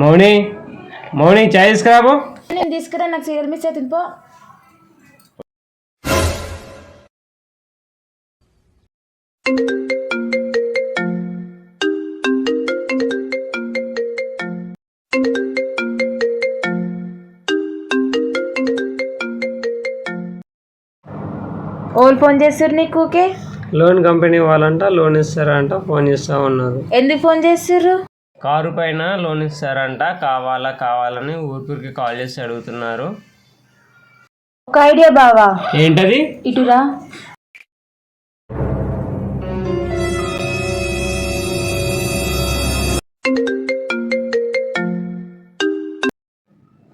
మౌని మౌని చాయ్ తీసుకురాబో. నేను తీసుకురా, నాకు సీరియల్ మిస్ అవుతుంది పో. ఓళ్ళు ఫోన్ చేస్తారు నీకు? ఓకే, లోన్ కంపెనీ వాళ్ళంట లోన్ ఇస్తారంట, ఫోన్ చేస్తూ ఉన్నారు. ఎందుకు ఫోన్ చేస్తారు? కారు పైన లోన్ ఇస్తారంట, కావాలని ఊరికి కాల్ చేసి అడుగుతున్నారు. ఒక ఐడియా బావా. ఏంటది? ఇటురా.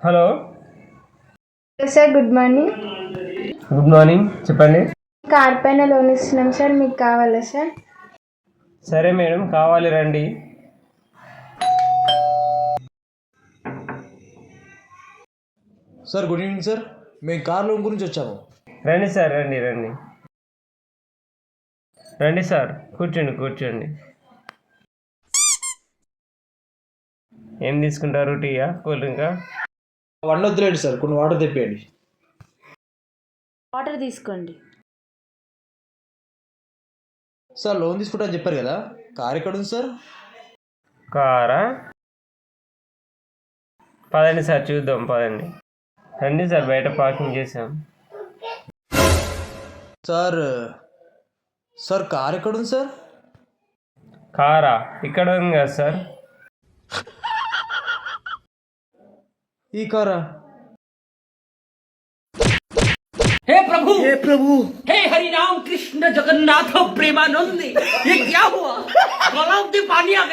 Hello sir, good morning. Good morning, చెప్పండి. కార్ పైన లోన్ ఇస్తున్నాం సార్, మీకు కావాలా సార్? సరే మేడం, కావాలి, రండి. సార్ గుడ్ ఈవినింగ్ సార్, మేము కార్ లోన్ గురించి వచ్చాము. రండి సార్, రండి సార్, కూర్చోండి. ఏం తీసుకుంటారు, టీయా, కూల్ డ్రింకా? వద్దలేండి సార్, కొన్ని వాటర్ తెప్పియండి. వాటర్ తీసుకోండి. సార్ లోన్ తీసుకుంటా అని చెప్పారు కదా, కార్ ఎక్కడ ఉంది సార్? కారా? పదండి సార్, చూద్దాం, పదండి. రండి సార్, బయట పార్కింగ్ చేసాం. సార్ కార్ ఎక్కడ ఉంది సార్? కారా ఇక్కడ ఉంది కదా సార్. ఈ కారా? हे प्रभु हे हरि राम कृष्ण जगन्नाथ प्रेमानंद, ये क्या हुआ? तालाब में पानी आ गया।